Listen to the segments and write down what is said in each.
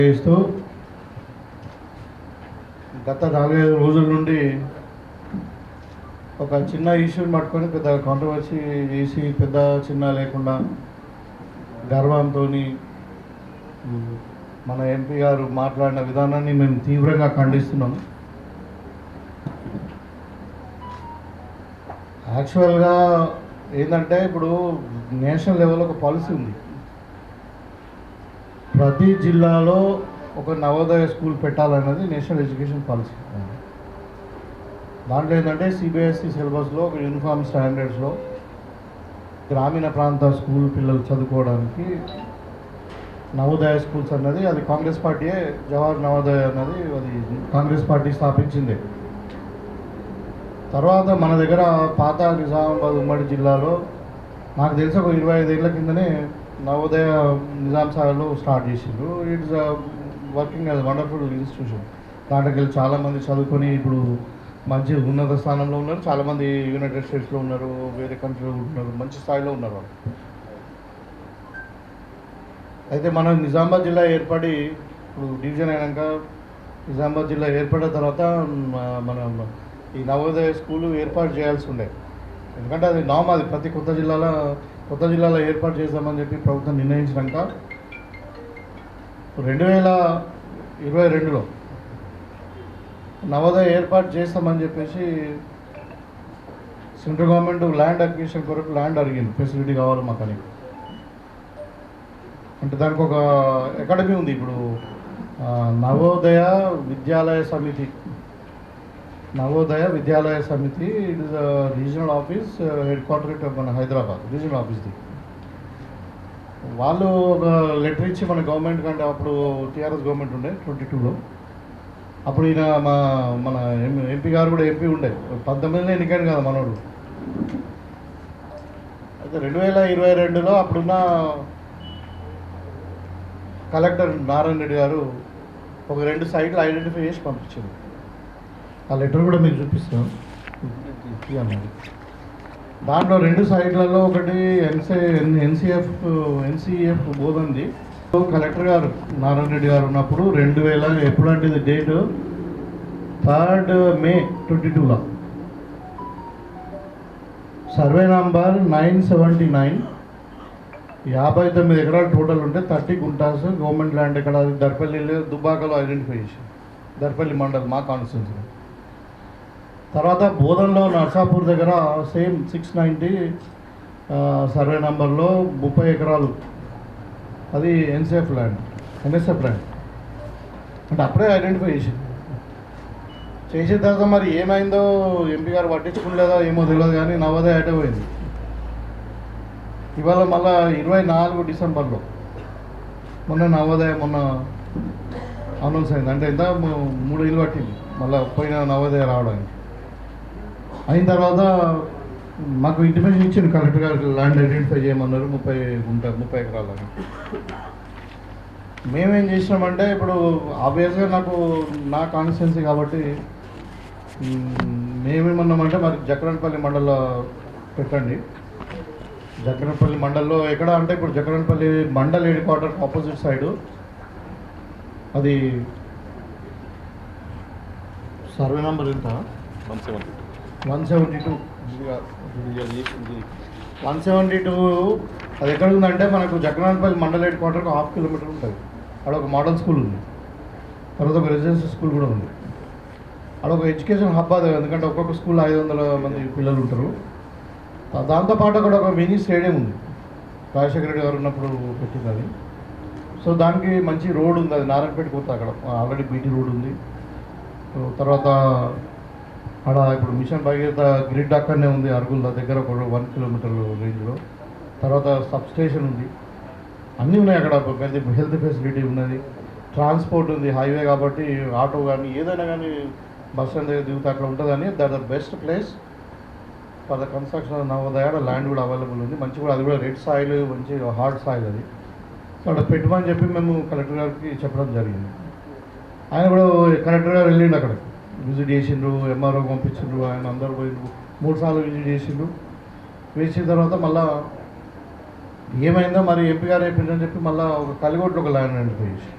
చేస్తూ గత 4-5 రోజుల నుండి ఒక చిన్న ఇష్యూని పట్టుకొని పెద్ద కాంట్రవర్సీ చేసి పెద్ద చిన్న లేకుండా గర్వంతో మన ఎంపీ గారు మాట్లాడిన విధానాన్ని మేము తీవ్రంగా ఖండిస్తున్నాం. యాక్చువల్గా ఏంటంటే ఇప్పుడు నేషనల్ లెవెల్లో ఒక పాలసీ ఉంది. ప్రతి జిల్లాలో ఒక నవోదయ స్కూల్ పెట్టాలన్నది నేషనల్ ఎడ్యుకేషన్ పాలసీ. దాంట్లో ఏంటంటే సిబిఎస్ఈ సిలబస్లో ఒక యూనిఫామ్ స్టాండర్డ్స్లో గ్రామీణ ప్రాంత స్కూల్ పిల్లలు చదువుకోవడానికి నవోదయ స్కూల్స్ అన్నది అది కాంగ్రెస్ పార్టీయే జవహర్ నవోదయ అన్నది అది కాంగ్రెస్ పార్టీ స్థాపించింది. తర్వాత మన దగ్గర పాత నిజామాబాద్ ఉమ్మడి జిల్లాలో నాకు తెలిసి ఒక 25 ఏళ్ల కిందనే నవోదయ నిజాం సాగర్లో స్టార్ట్ చేసిండ్రు. It's working as wonderful institution. దాంట్లోకి వెళ్ళి చాలామంది చదువుకొని ఇప్పుడు మంచి ఉన్నత స్థానంలో ఉన్నారు. చాలామంది యునైటెడ్ స్టేట్స్లో ఉన్నారు, వేరే కంట్రీలో ఉన్నారు, మంచి స్థాయిలో ఉన్నారు వాళ్ళు. అయితే మన నిజామాబాద్ జిల్లా ఏర్పడి ఇప్పుడు డివిజన్ అయినాక నిజామాబాద్ జిల్లా ఏర్పడిన తర్వాత మన ఈ నవోదయ స్కూలు ఏర్పాటు చేయాల్సి ఉండే. ఎందుకంటే అది నామ్, అది ప్రతి కొత్త జిల్లాలో ఏర్పాటు చేద్దామని చెప్పి ప్రభుత్వం నిర్ణయించినాక 2022లో నవోదయ ఏర్పాటు చేస్తామని చెప్పేసి సెంట్రల్ గవర్నమెంట్ ల్యాండ్ అక్విజిషన్ కొరకు ల్యాండ్ అడిగింది, ఫెసిలిటీ కావాలి మాకు అని. అంటే దానికి ఒక అకాడమీ ఉంది ఇప్పుడు, నవోదయ విద్యాలయ సమితి. It is regional office head quarter మన హైదరాబాద్ రీజనల్ ఆఫీస్ది. వాళ్ళు ఒక లెటర్ ఇచ్చి మన గవర్నమెంట్ కంటే అప్పుడు టీఆర్ఎస్ గవర్నమెంట్ ఉండే 22లో. అప్పుడు ఈయన మన ఎంపీ గారు కూడా ఎంపీ ఉండే 19లో ఎన్నికైంది కదా మనోడు. అయితే 2022లో అప్పుడున్న కలెక్టర్ నారాయణ రెడ్డి గారు ఒక 2 సైట్లు ఐడెంటిఫై చేసి పంపించారు. ఆ లెటర్ కూడా మీకు చూపిస్తాం. దాంట్లో 2 సైట్లలో ఒకటి ఎన్సీఎఫ్ బోధంది. కలెక్టర్ గారు నారాయణ రెడ్డి గారు ఉన్నప్పుడు 2000 ఎప్పుడంటే ఇది డేటు 3 మే 2022లో సర్వే నంబర్ 979 59 ఎకరాలు టోటల్ ఉంటే 30 గుంటాస్ గవర్నమెంట్ ల్యాండ్. ఇక్కడ దర్పల్లి దుబ్బాకలో ఐడెంటిఫై చేసి దర్పల్లి మండల్ మా కాన్స్టిట్యున్సీ. తర్వాత బోధన్లో నర్సాపూర్ దగ్గర సేమ్ 690 సర్వే నంబర్లో 30 ఎకరాలు, అది ఎన్ఎస్ఎఫ్ ల్యాండ్. అంటే అప్పుడే ఐడెంటిఫై చేసిన తర్వాత మరి ఏమైందో ఎంపీ గారు పట్టించుకోలేదో ఏమో తెలియదు, కానీ నవోదయ అటే పోయింది. ఇవాళ మళ్ళా 24 డిసెంబర్లో నవోదయ అనౌన్స్ అయింది. అంటే ఎంత 3 ఏళ్ళు పట్టింది మళ్ళీ పోయిన నవోదయ రావడానికి. అయిన తర్వాత మాకు ఇంటిమేషన్ ఇచ్చింది కలెక్టర్ గారికి, ల్యాండ్ ఐడెంటిఫై చేయమన్నారు 30 ఎకరాలని. మేమేం చేసినామంటే ఇప్పుడు ఆబ్వియస్గా నా కాన్స్టిట్యున్సీ కాబట్టి మేమేమన్నామంటే మరి జక్రన్పల్లి మండల్లో పెట్టండి. జక్రన్పల్లి మండల్లో ఎక్కడ అంటే ఇప్పుడు Jakranpally mandal head quarter opposite side అది సర్వే నెంబర్ ఎంత 172. అది ఎక్కడ ఉందంటే మనకు జక్రన్పల్లి మండల్ హెడ్ క్వార్టర్కి 1/2 కిలోమీటర్ ఉంటుంది. అక్కడ ఒక మోడల్ స్కూల్ ఉంది, తర్వాత ఒక రెసిడెన్షియల్ స్కూల్ కూడా ఉంది. అక్కడ ఒక ఎడ్యుకేషన్ హబ్ అది, ఎందుకంటే ఒక్కొక్క స్కూల్ 500 మంది పిల్లలు ఉంటారు. దాంతోపాటు అక్కడ ఒక మినీ స్టేడియం ఉంది, రాజశేఖర రెడ్డి గారు ఉన్నప్పుడు పెట్టింది అది. సో దానికి మంచి రోడ్ ఉంది, అది నారాయణపేట పోతే అక్కడ ఆల్రెడీ బీటీ రోడ్ ఉంది. తర్వాత అక్కడ ఇప్పుడు మిషన్ భగీరథ గ్రిడ్ అక్కడనే ఉంది, అరుగుల దగ్గర ఒక 1 కిలోమీటర్ రేంజ్లో. తర్వాత సబ్ స్టేషన్ ఉంది, అన్నీ ఉన్నాయి అక్కడ. హెల్త్ ఫెసిలిటీ ఉన్నది, ట్రాన్స్పోర్ట్ ఉంది, హైవే కాబట్టి ఆటో కానీ ఏదైనా కానీ బస్ స్టాండ్ దగ్గర దిగుతా అట్లా ఉంటుందని. That the best place for the construction of Navodaya. Land కూడా అవైలబుల్ ఉంది, మంచి కూడా, అది కూడా రెడ్ సాయిల్, మంచి హార్డ్ సాయిల్ అది. సో అక్కడ పెట్టమని చెప్పి మేము కలెక్టర్ గారికి చెప్పడం జరిగింది. ఆయన కూడా కలెక్టర్ గారు వెళ్ళిండు, అక్కడ విజిట్ చేసిండ్రు, ఎంఆర్ఓ పంపించిండ్రు, ఆయన అందరూ పోయిండ్రు, 3 సార్లు విజిట్ చేసిండ్రు. వేసిన తర్వాత మళ్ళీ ఏమైందో మరి ఎంపీ గారు అయిపోయిందని చెప్పి మళ్ళీ ఒక కలిగొట్లో ఒక ల్యాండ్ ఐడెంటిఫై చేసి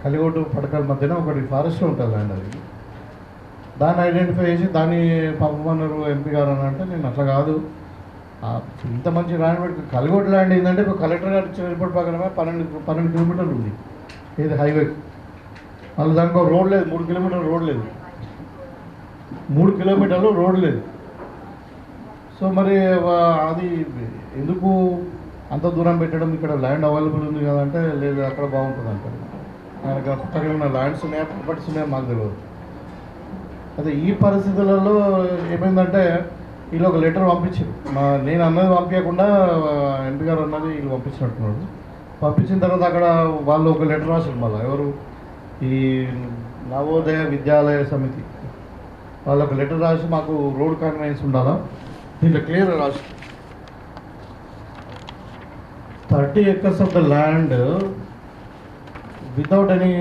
కలిగోటు పడకల మధ్యన ఒకటి ఫారెస్ట్ ఉంటుంది ల్యాండ్ అది. దాన్ని ఐడెంటిఫై చేసి దాన్ని పంపమన్నారు ఎంపీ గారు అని అంటే నేను అట్లా కాదు, ఇంత మంచి ల్యాండ్ పెట్టి కలిగోటు ల్యాండ్ ఏంటంటే ఇప్పుడు కలెక్టర్ గారు ఇచ్చిన రిపోర్ట్ ప్రకారమే 12 కిలోమీటర్లు ఉంది ఇది హైవే. మళ్ళీ దానికి ఒక రోడ్ లేదు, 3 కిలోమీటర్లు రోడ్ లేదు, 3 కిలోమీటర్లు రోడ్ లేదు. సో మరి అది ఎందుకు అంత దూరం పెట్టడం, ఇక్కడ ల్యాండ్ అవైలబుల్ ఉంది కదంటే లేదు అక్కడ బాగుంటుంది అంటారు. ఆయనకు కొత్తగా ఏమైనా ల్యాండ్స్ ఉన్నాయా ప్రాపర్టీస్ ఉన్నాయా మాకు తెలియదు. అదే ఈ పరిస్థితులలో ఏమైందంటే వీళ్ళు ఒక లెటర్ పంపించారు, నేను అన్నది పంపించకుండా ఎంపీ గారు అన్నది వీళ్ళు పంపించినట్టున్నాడు. పంపించిన తర్వాత అక్కడ వాళ్ళు ఒక లెటర్ రాశారు మళ్ళీ ఎవరు, ఈ నవోదయ విద్యాలయ సమితి వాళ్ళు ఒక లెటర్ రాసి మాకు రోడ్ కన్వీనియన్స్ ఉండాలా, దీంట్లో క్లియర్ రాసి 30 acres of the land without any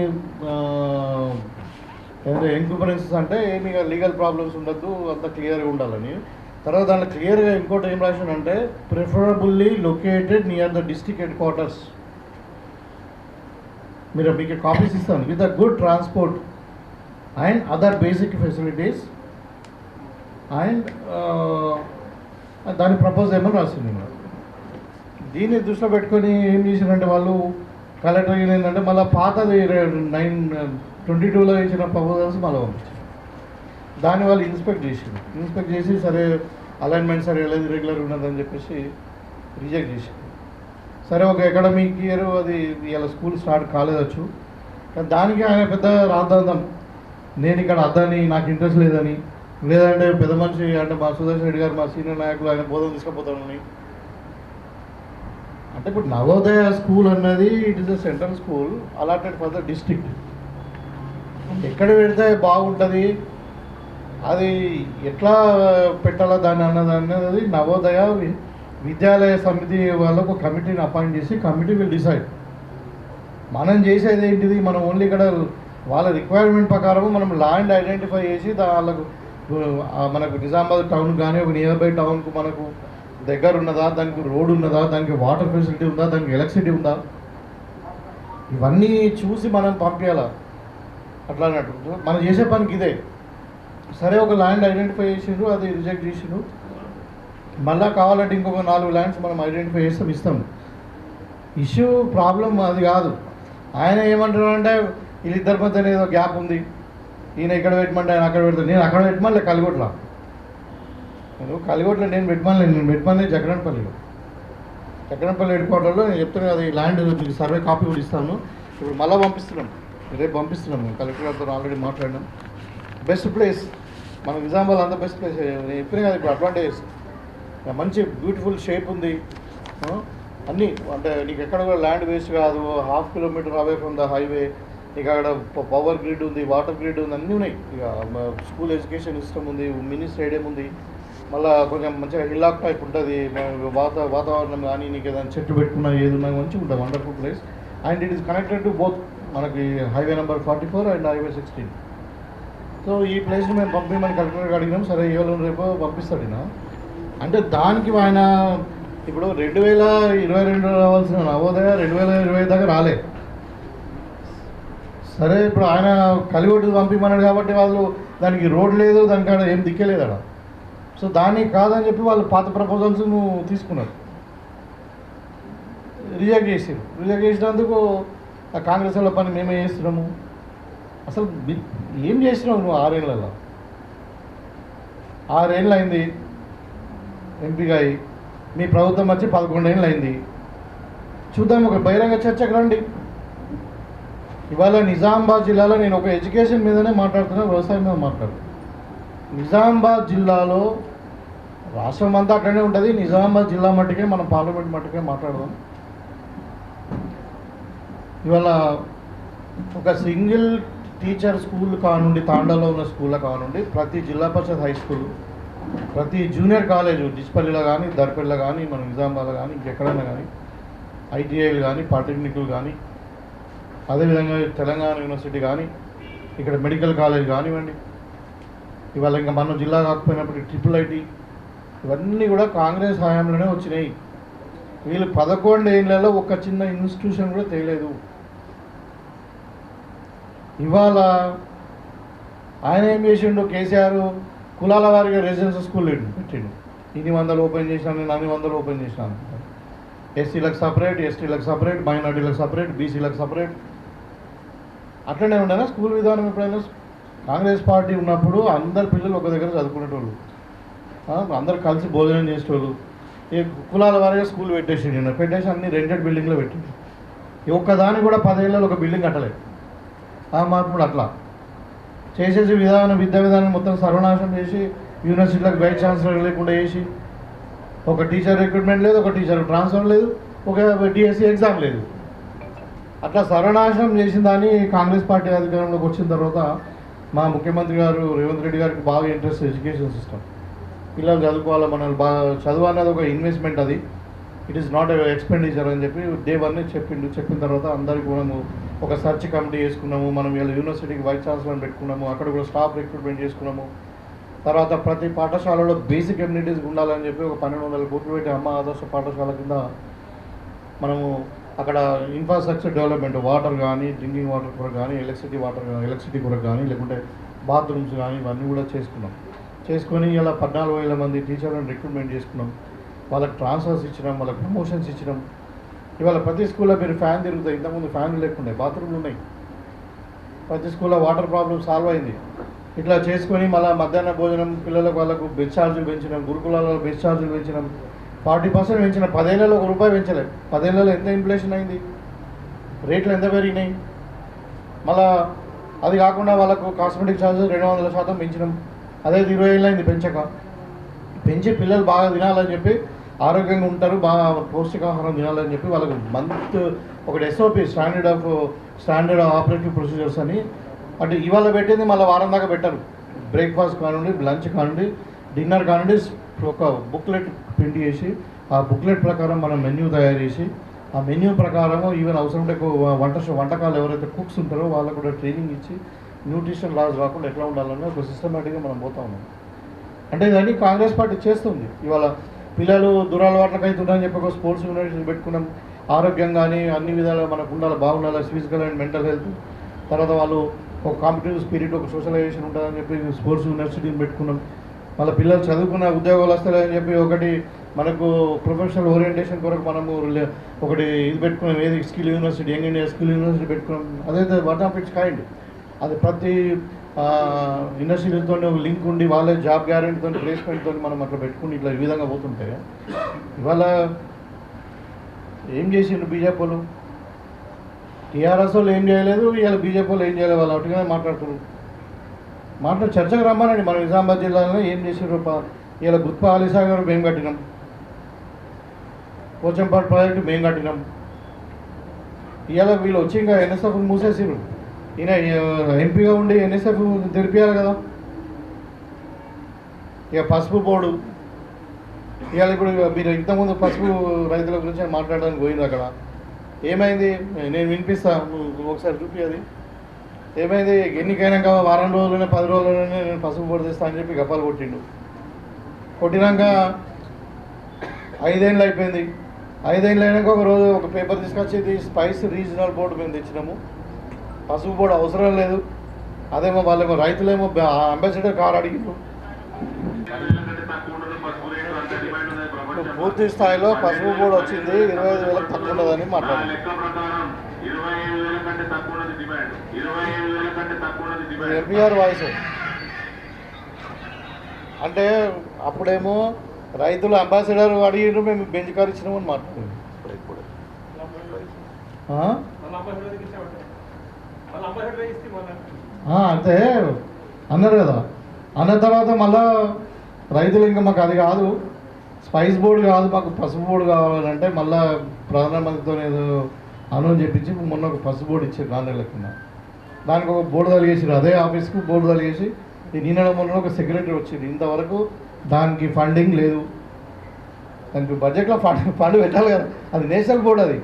encumbrances అంటే ఏమి లీగల్ ప్రాబ్లమ్స్ ఉండద్దు, అంత క్లియర్గా ఉండాలని. తర్వాత దాంట్లో క్లియర్గా ఇంకోటి ఏం రాశానంటే preferably located near the district headquarters. మీకు కాపీస్ ఇస్తాను, with a good transport and other basic facilities and దాన్ని ప్రపోజ్ చేయమని రాసింది. దీన్ని దృష్టిలో పెట్టుకొని ఏం చేశారంటే వాళ్ళు కలెక్టర్ ఏంటంటే మళ్ళీ పాతది 9/22లో ఇచ్చిన ప్రపోజల్స్ మళ్ళీ పంపించారు. దాన్ని వాళ్ళు ఇన్స్పెక్ట్ చేసి సరే అలైన్మెంట్ సరే వెళ్ళేది రెగ్యులర్ ఉన్నదని చెప్పేసి రిజెక్ట్ చేశారు. సరే ఒక అకాడమిక్ ఇయర్ అది ఇలా స్కూల్ స్టార్ట్ కాలేదచ్చు, కానీ దానికి ఆయన పెద్ద రాద్దాం నేను ఇక్కడ అద్దని నాకు ఇంట్రెస్ట్ లేదని, లేదంటే పెద్ద మనిషి అంటే మా సుదర్శన్ రెడ్డి గారు మా సీనియర్ నాయకులు ఆయన బోధన తీసుకుపోతానని. అంటే ఇప్పుడు నవోదయ స్కూల్ అన్నది it is a central school allotted for the district. ఎక్కడ పెడితే బాగుంటుంది, అది ఎట్లా పెట్టాలా దాన్ని అన్నది నవోదయ విద్యాలయ సమితి వాళ్ళకు కమిటీని అపాయింట్ చేసి కమిటీ విల్ డిసైడ్. మనం చేసేది ఏంటిది, మనం ఓన్లీ ఇక్కడ వాళ్ళ రిక్వైర్మెంట్ ప్రకారం మనం ల్యాండ్ ఐడెంటిఫై చేసి వాళ్ళకు మనకు నిజామాబాద్ టౌన్ కానీ ఒక నియర్ బై టౌన్కు మనకు దగ్గర ఉన్నదా, దానికి రోడ్ ఉన్నదా, దానికి వాటర్ ఫెసిలిటీ ఉందా, దానికి ఎలక్ట్రిసిటీ ఉందా, ఇవన్నీ చూసి మనం పంపించాలా. అట్లా అన్నట్టు మనం చేసే పనికి ఇదే. సరే ఒక ల్యాండ్ ఐడెంటిఫై చేసిండ్రు, అది రిజెక్ట్ చేసిండ్రు, మళ్ళీ కావాలంటే ఇంకొక 4 ల్యాండ్స్ మనం ఐడెంటిఫై చేస్తాం ఇస్తాం. ఇష్యూ ప్రాబ్లం అది కాదు. ఆయన ఏమంటారు అంటే వీళ్ళిద్దరి మధ్యన ఏదో గ్యాప్ ఉంది, ఈయన ఇక్కడ పెట్టమంటే ఆయన అక్కడ పెడతాను, నేను అక్కడ పెట్టమని కలిగొట్ల, నేను పెట్టమని జగన్పల్లిలో హెడ్ క్వార్టర్లో నేను చెప్తాను కదా, ఈ ల్యాండ్ మీకు సర్వే కాపీ కూడా ఇస్తాను. ఇప్పుడు మళ్ళీ పంపిస్తున్నాం, రేపు పంపిస్తున్నాం. కలెక్టర్ గారితో ఆల్రెడీ మాట్లాడినాం. బెస్ట్ ప్లేస్ మన నిజామాబాద్ అంతా బెస్ట్ ప్లేస్. నేను చెప్పిన కదా ఇప్పుడు అడ్వాంటేజ్, మంచి బ్యూటిఫుల్ షేప్ ఉంది అన్నీ, అంటే నీకు ఎక్కడ కూడా ల్యాండ్ వేస్ట్ కాదు, 1/2 kilometre away from the highway, నీకు అక్కడ పవర్ గ్రిడ్ ఉంది, వాటర్ గ్రిడ్ ఉంది, అన్నీ ఉన్నాయి. ఇక స్కూల్ ఎడ్యుకేషన్ సిస్టమ్ ఉంది, మినీ స్టేడియం ఉంది, మళ్ళీ కొంచెం మంచిగా హిల్లాక్ టైప్ ఉంటుంది, వాతావరణం కానీ నీకు ఏదైనా చెట్టు పెట్టుకున్నా ఏది ఉన్నా మంచిగా ఉంటుంది, wonderful place. And it is connected to both మనకి highway number 44 and highway 16. So ఈ ప్లేస్ని మేము పంపించమని కలెక్టర్కి అడిగినాం. సరే ఇవాళ రేపు పంపిస్తాడు ఈయన. అంటే దానికి ఆయన ఇప్పుడు 2022 రావాల్సిన నవోదయ 2020 దాకా రాలే. సరే ఇప్పుడు ఆయన కలిగొట్టు పంపించమన్నాడు కాబట్టి వాళ్ళు దానికి రోడ్ లేదు, దానికి ఆడ ఏం దిక్కలేదు అక్కడ. సో దానికి కాదని చెప్పి వాళ్ళు పాత ప్రపోజల్స్ను తీసుకున్నారు, రిజెక్ట్ చేసినందుకు ఆ కాంగ్రెస్ వాళ్ళ పని మేమే చేస్తున్నాము. అసలు ఏం చేసినావు నువ్వు 6 ఏళ్ళలో? 6 ఏళ్ళు అయింది ఎంపీగా అయ్యి, మీ ప్రభుత్వం వచ్చి 11 ఏళ్ళు అయింది. చూద్దాం, ఒక బహిరంగ చర్చకు రండి. ఇవాళ నిజామాబాద్ జిల్లాలో నేను ఒక ఎడ్యుకేషన్ మీదనే మాట్లాడుతున్నా, వ్యవసాయం మీద మాట్లాడుతున్నాను. నిజామాబాద్ జిల్లాలో రాష్ట్రం అంతా అక్కడనే ఉంటుంది, నిజామాబాద్ జిల్లా మట్టుకే మనం పార్లమెంట్ మట్టుకే మాట్లాడదాం. ఇవాళ ఒక సింగిల్ టీచర్ స్కూల్ కానుండి, తాండాలో ఉన్న స్కూల్లో కానుండి, ప్రతి జిల్లా పరిషత్ హై స్కూల్, ప్రతి జూనియర్ కాలేజు డిస్పల్లిలో కానీ, దర్పల్లిలో కానీ, మన నిజామాబాద్లో కానీ, ఇంకెక్కడైనా కానీ, ఐటీఐలు కానీ, పాలిటెక్నిక్లు కానీ, అదేవిధంగా తెలంగాణ యూనివర్సిటీ కానీ, ఇక్కడ మెడికల్ కాలేజ్ కానివ్వండి, ఇవాళ ఇంకా మన జిల్లా కాకపోయినప్పుడు ట్రిపుల్ ఐటీ, ఇవన్నీ కూడా కాంగ్రెస్ హయాంలోనే వచ్చినాయి. వీళ్ళు 11 ఏళ్లలో ఒక చిన్న ఇన్స్టిట్యూషన్ కూడా తేలేదు. ఇవాళ ఆయన ఏం చేసిండు కేసీఆర్ కులాల వారిగా రెసిడెన్షియల్ స్కూల్ పెట్టిండు. ఇన్ని 100 ఓపెన్ చేసినాను, నేను అన్ని 100 ఓపెన్ చేసినాను. ఎస్సీలకు సపరేట్, ఎస్టీలకు సపరేట్, మైనార్టీలకు సపరేట్, బీసీలకు సపరేట్. అట్లనే ఉండేనా స్కూల్ విధానం? ఎప్పుడైనా కాంగ్రెస్ పార్టీ ఉన్నప్పుడు అందరు పిల్లలు ఒక దగ్గర చదువుకునేటోళ్ళు, అందరు కలిసి భోజనం చేసేటోళ్ళు. ఈ కులాల వారిగా స్కూల్ పెట్టేసి అన్ని రెంటెడ్ బిల్డింగ్లో పెట్టిండు. ఒక్కదాన్ని కూడా 10 ఏళ్ళలో ఒక బిల్డింగ్ కట్టలేదు. మార్పుడు అట్లా చేసేసి విద్యా విధానం మొత్తం సర్వనాశనం చేసి యూనివర్సిటీలకు వైస్ ఛాన్సలర్ లేకుండా చేసి, ఒక టీచర్ రిక్రూట్మెంట్ లేదు, ఒక టీచర్ ట్రాన్స్ఫర్ లేదు, ఒక డిఎస్సి ఎగ్జామ్ లేదు. అట్లా సర్వనాశనం చేసిన దాన్ని కాంగ్రెస్ పార్టీ అధికారంలోకి వచ్చిన తర్వాత మా ముఖ్యమంత్రి గారు రేవంత్ రెడ్డి గారికి బాగా ఇంట్రెస్ట్ ఎడ్యుకేషన్ సిస్టమ్. పిల్లలు చదువుకోవాలి, మనల్ని బాగా చదువు అన్నది ఒక ఇన్వెస్ట్మెంట్, అది ఇట్ ఈస్ నాట్ ఎక్స్పెండిచర్ అని చెప్పి డే 1 చెప్పిండు. చెప్పిన తర్వాత అందరికీ కూడా ఒక సర్చ్ కమిటీ చేసుకున్నాము. మనం ఇలా యూనివర్సిటీకి వైస్ ఛాన్సలర్ పెట్టుకున్నాము, అక్కడ కూడా స్టాఫ్ రిక్రూట్మెంట్ చేసుకున్నాము. తర్వాత ప్రతి పాఠశాలలో బేసిక్ కమ్యూనిటీస్ ఉండాలని చెప్పి ఒక 1200 కోట్లు పెట్టి అమ్మ ఆదర్శ పాఠశాల కింద మనము అక్కడ ఇన్ఫ్రాస్ట్రక్చర్ డెవలప్మెంట్, వాటర్ కానీ, డ్రింకింగ్ వాటర్ కొరకు కానీ, ఎలక్ట్రిసిటీ కొరకు కానీ, లేకుంటే బాత్రూమ్స్ కానీ, ఇవన్నీ కూడా చేసుకొని ఇలా 14,000 మంది టీచర్లను రిక్రూట్మెంట్ చేసుకున్నాం. వాళ్ళకి ట్రాన్స్ఫర్స్ ఇచ్చినాం, వాళ్ళకి ప్రమోషన్స్ ఇచ్చినాం. ఇవాళ ప్రతి స్కూల్లో మీరు ఫ్యాన్ తిరుగుతాయి. ఇంతకుముందు ఫ్యాన్లు లేకుండా బాత్రూమ్లు ఉన్నాయి. ప్రతి స్కూల్లో వాటర్ ప్రాబ్లం సాల్వ్ అయింది. ఇట్లా చేసుకొని మళ్ళీ మధ్యాహ్న భోజనం పిల్లలకు వాళ్ళకు బెస్ ఛార్జీలు పెంచినాం, గురుకులాలలో బెస్ ఛార్జీలు పెంచినాం. 40% పెంచిన, 10 ఏళ్ళలో ₹1 పెంచలేదు. 10 ఏళ్ళలో ఎంత ఇన్ఫ్లేషన్ అయింది, రేట్లు ఎంత పెరిగినాయి. మళ్ళా అది కాకుండా వాళ్ళకు కాస్మెటిక్ ఛార్జెస్ 200% పెంచినాం. అదే 20 ఏళ్ళు అయింది పెంచి పిల్లలు బాగా తినాలని చెప్పి, ఆరోగ్యంగా ఉంటారు, బాగా పౌష్టికాహారం తినాలని చెప్పి వాళ్ళకు మంత్ ఒకటి ఎస్ఓపి స్టాండర్డ్ ఆపరేటివ్ ప్రొసీజర్స్ అని అంటే ఇవాళ పెట్టింది మళ్ళీ వారం దాకా పెట్టరు. బ్రేక్ఫాస్ట్ కానివ్వండి, లంచ్ కానివ్వండి, డిన్నర్ కానివ్వండి, ఒక బుక్లెట్ ప్రింట్ చేసి ఆ బుక్లెట్ ప్రకారం మనం మెన్యూ తయారు చేసి ఆ మెన్యూ ప్రకారం ఈవెన్ అవసరం ఉంటే వంటకాలు ఎవరైతే కుక్స్ ఉంటారో వాళ్ళకు కూడా ట్రైనింగ్ ఇచ్చి న్యూట్రిషన్ లాస్ రాకుండా ఎట్లా ఉండాలని ఒక సిస్టమేటిక్గా మనం పోతా ఉన్నాం. అంటే ఇవన్నీ కాంగ్రెస్ పార్టీ చేస్తుంది. ఇవాళ పిల్లలు దురలవాట్లకు అవుతుందని చెప్పి ఒక స్పోర్ట్స్ యూనివర్సిటీ పెట్టుకున్నాం. ఆరోగ్యం కానీ అన్ని విధాలు మనకు ఉండాలి, బాగుండాలి, ఫిజికల్ అండ్ మెంటల్ హెల్త్. తర్వాత వాళ్ళు ఒక కాంపిటేటివ్ స్పిరిట్, ఒక సోషలైజేషన్ ఉంటుందని చెప్పి స్పోర్ట్స్ యూనివర్సిటీని పెట్టుకున్నాం. మళ్ళీ పిల్లలు చదువుకున్న ఉద్యోగాలు వస్తాయని చెప్పి ఒకటి మనకు ప్రొఫెషనల్ ఓరియంటేషన్ కొరకు మనము ఒకటి ఇది పెట్టుకున్నాం. ఏది skill university, young India skill university పెట్టుకున్నాం. అదైతే వన్ ఆఫ్ ఇట్స్ కైండ్. అది ప్రతి యూనివర్సిటీతో ఒక లింక్ ఉండి వాళ్ళే జాబ్ గ్యారెంటీతో, ప్లేస్మెంట్తో మనం అట్లా పెట్టుకుని ఇట్లా ఈ విధంగా పోతుంటే ఇవాళ ఏం చేసిండ్రు బీజేపీ వాళ్ళు? టీఆర్ఎస్ వాళ్ళు ఏం చేయలేదు, ఇవాళ బీజేపీ వాళ్ళు ఏం చేయలేదు. వాళ్ళు అటుగానే మాట్లాడుతున్నారు. చర్చకు రమ్మానండి. మనం నిజామాబాద్ జిల్లాలో ఏం చేసారు? ఇలా గుత్ప ఆలీసాగర్ మేము కట్టినాం, పోచంపాడు ప్రాజెక్టు మేము కట్టినాం. ఇవాళ వీళ్ళు వచ్చి ఇంకా ఎన్ఎస్ఎఫ్ మూసేసారు. ఈయన ఎంపీగా ఉండి ఎన్ఎస్ఎఫ్ తెరిపియాలి కదా. ఇక పసుపు బోర్డు ఇవాళ ఇప్పుడు మీరు ఇంతకుముందు పసుపు రైతుల గురించి మాట్లాడడానికి పోయింది. అక్కడ ఏమైంది నేను వినిపిస్తా, నువ్వు ఒకసారి చూపి. అది ఏమైంది? ఎన్నికైనాక వారం రోజుల్లోనే 10 రోజుల్లోనే నేను పసుపు బోర్డు తెస్తా అని చెప్పి గప్పాలు కొట్టినాక 5 ఏళ్ళు అయిపోయింది. 5 ఏళ్ళు అయినాక ఒక రోజు ఒక పేపర్ తీసుకొచ్చేది స్పైస్ రీజనల్ బోర్డు మేము తెచ్చినాము, పసుపు బోర్డు అవసరం లేదు. అదేమో వాళ్ళేమో రైతులేమో అంబాసిడర్ కార్ అడిగిండ్రు. పూర్తి స్థాయిలో పసుపు బోర్డు వచ్చింది 25,000 తక్కువ ఉండదని మాట్లాడారు. ఎంపీఆర్ వాయిస్ అంటే అప్పుడేమో రైతులు అంబాసిడర్ అడిగిండ్రు, మేము బెంచ్ కార్ ఇచ్చినామని మాట్లాడారు. అంతే అన్నారు కదా. అన్న తర్వాత మళ్ళా రైతులు ఇంకా మాకు అది కాదు, స్పైస్ బోర్డు కాదు, మాకు పసుపు బోర్డు కావాలంటే మళ్ళీ ప్రధానమంత్రితో ఏదో అనౌన్స్ చెప్పించి మొన్న ఒక పసుపు బోర్డు ఇచ్చారు 4 నెలల కింద. దానికి ఒక బోర్డు తలిగేసారు, అదే ఆఫీస్కు బోర్డు తలిగేసి నిన్న మొన్న ఒక సెక్రటరీ వచ్చింది. ఇంతవరకు దానికి ఫండింగ్ లేదు. దానికి బడ్జెట్లో ఫండ్ పెట్టాలి కదా. అది నేషనల్ బోర్డు, అది